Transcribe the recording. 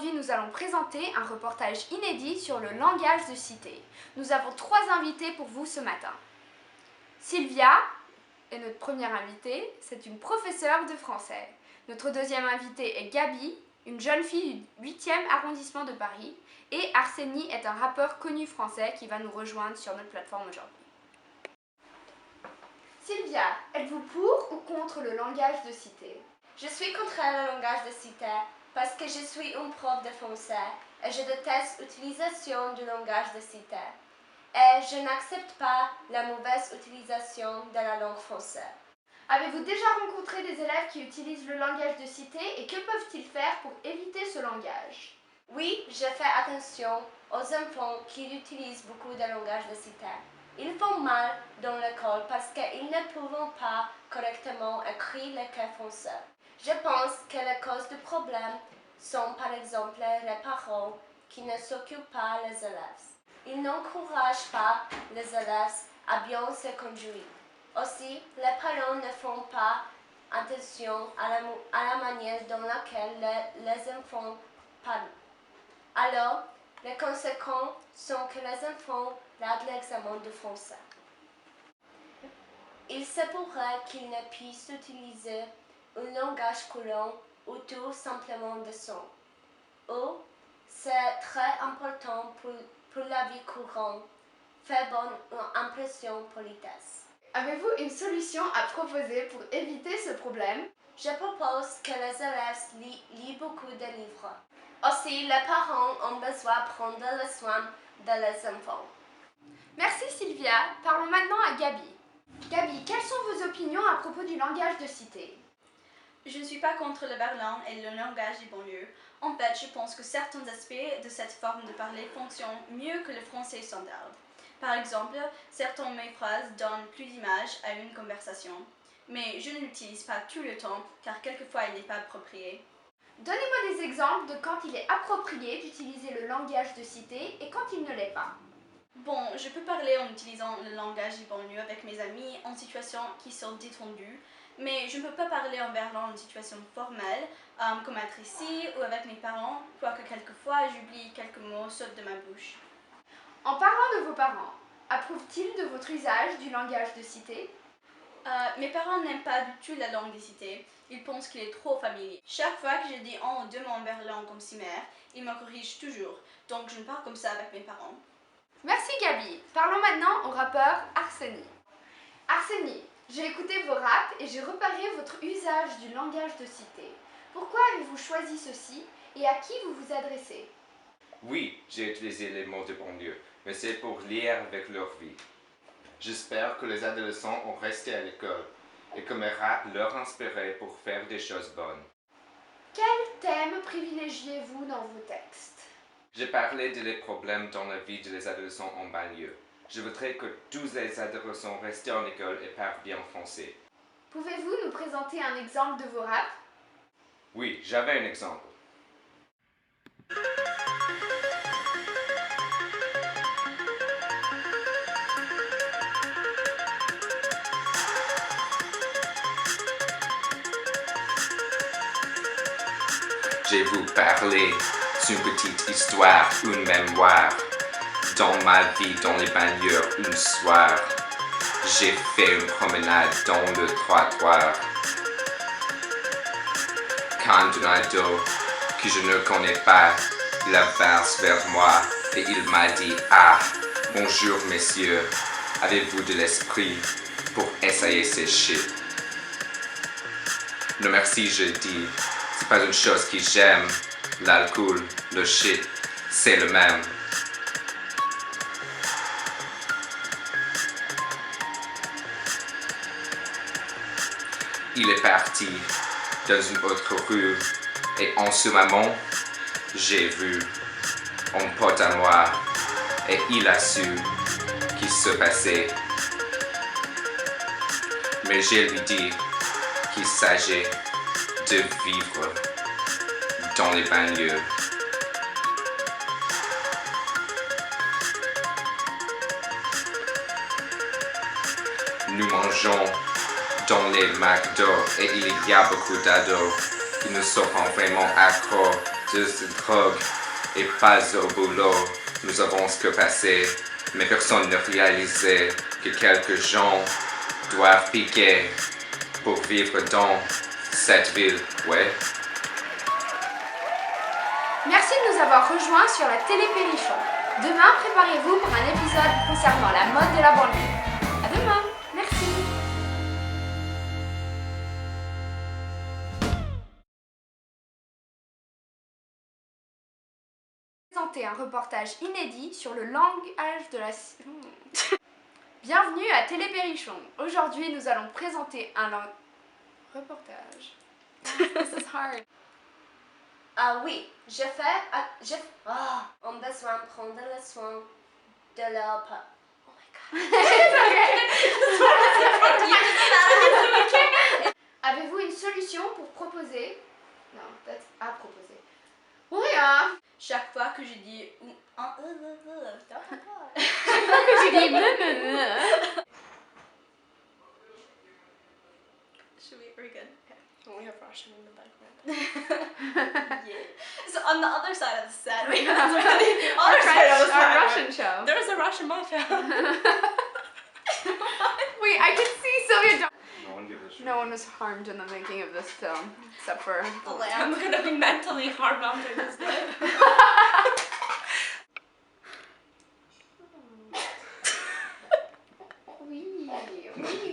Aujourd'hui, nous allons présenter un reportage inédit sur le langage de cité. Nous avons 3 invités pour vous ce matin. Sylvia est notre première invitée, c'est une professeure de français. Notre deuxième invitée est Gabi, une jeune fille du 8e arrondissement de Paris. Et Arseny est un rappeur connu français qui va nous rejoindre sur notre plateforme aujourd'hui. Sylvia, êtes-vous pour ou contre le langage de cité? Je suis contre le langage de cité parce que je suis une prof de français et je déteste l'utilisation du langage de cité. Et je n'accepte pas la mauvaise utilisation de la langue française. Avez-vous déjà rencontré des élèves qui utilisent le langage de cité et que peuvent-ils faire pour éviter ce langage? Oui, je fais attention aux enfants qui utilisent beaucoup de langage de cité. Ils font mal dans l'école parce qu'ils ne peuvent pas correctement écrire le cas français. Je pense que les causes du problème sont par exemple les parents qui ne s'occupent pas des élèves. Ils n'encouragent pas les élèves à bien se conduire. Aussi, les parents ne font pas attention à la manière dans laquelle les enfants parlent. Alors, les conséquences sont que les enfants ratent l'examen de français. Il se pourrait qu'ils ne puissent utiliser un langage courant ou tout simplement de son. Ou, c'est très important pour la vie courante, fait bonne impression politesse. Avez-vous une solution à proposer pour éviter ce problème? Je propose que les élèves lisent beaucoup de livres. Aussi, les parents ont besoin de prendre le soin de les enfants. Merci Sylvia. Parlons maintenant à Gabi. Gabi, quelles sont vos opinions à propos du langage de cité? Je ne suis pas contre le berlin et le langage des banlieues. En fait, je pense que certains aspects de cette forme de parler fonctionnent mieux que le français standard. Par exemple, certaines de mes phrases donnent plus d'image à une conversation. Mais je ne l'utilise pas tout le temps, car quelquefois il n'est pas approprié. Donnez-moi des exemples de quand il est approprié d'utiliser le langage de cité et quand il ne l'est pas. Bon, je peux parler en utilisant le langage des banlieues avec mes amis en situations qui sont détendues, mais je ne peux pas parler en berlin en situation formelle, comme être ici ou avec mes parents, quoique quelquefois j'oublie quelques mots sautent de ma bouche. En parlant de vos parents, approuvent-ils de votre usage du langage de cité? Mes parents n'aiment pas du tout la langue des cités. Ils pensent qu'il est trop familier. Chaque fois que je dis un ou deux mots en berlin comme si mère, ils me corrigent toujours. Donc je ne parle comme ça avec mes parents. Merci Gabi. Parlons maintenant au rappeur Arseny. Arseny, j'ai écouté vos raps et j'ai repéré votre usage du langage de cité. Pourquoi avez-vous choisi ceci et à qui vous vous adressez? Oui, j'ai utilisé les mots de banlieue, mais c'est pour lire avec leur vie. J'espère que les adolescents ont resté à l'école et que mes raps leur inspirent pour faire des choses bonnes. Quel thème privilégiez-vous dans vos textes? J'ai parlé des problèmes dans la vie des adolescents en banlieue. Je voudrais que tous les adolescents restent en école et parlent bien français. Pouvez-vous nous présenter un exemple de vos raps? Oui, j'avais un exemple. Je vais vous parler d'une petite histoire, une mémoire. Dans ma vie, dans les banlieues, un soir, j'ai fait une promenade dans le trottoir. Quand un ado que je ne connais pas, il avance vers moi et il m'a dit « Ah, bonjour messieurs, avez-vous de l'esprit pour essayer ces shit ?» Non merci, je dis. C'est pas une chose que j'aime. L'alcool, le shit, c'est le même. Il est parti dans une autre rue et en ce moment, j'ai vu un pote à moi et il a su qu'il se passait. Mais je lui dis qu'il s'agit de vivre dans les banlieues. Nous mangeons dans les McDo et il y a beaucoup d'ados qui ne sont pas vraiment accros vendeuse de drogue et pas au boulot. Nous avons ce que passer, mais personne ne réalisait que quelques gens doivent piquer pour vivre dans cette ville, ouais. Merci de nous avoir rejoints sur la télé Perrichon. Demain, préparez-vous pour un épisode concernant la mode de la banlieue. À demain, merci. Présenter un reportage inédit sur le langage de la... Bienvenue à Télé Perrichon. Aujourd'hui, nous allons présenter un reportage. This is hard. Ah oui, on a besoin de prendre le soin de leur... Oh my god. Avez-vous une solution pour proposer? Non, peut-être à proposer. Oui, hein. Chaque fois que je dis Should we? Are we good? We have Russian in the background. Yeah. So on the other side of the set, we have Our Russian show. There's a Russian mafia. Wait, I can see Sylvia. No one gives a shit. No one was harmed in the making of this film, except for the I'm lamp. gonna be mentally harmed after this day. Oui, oui.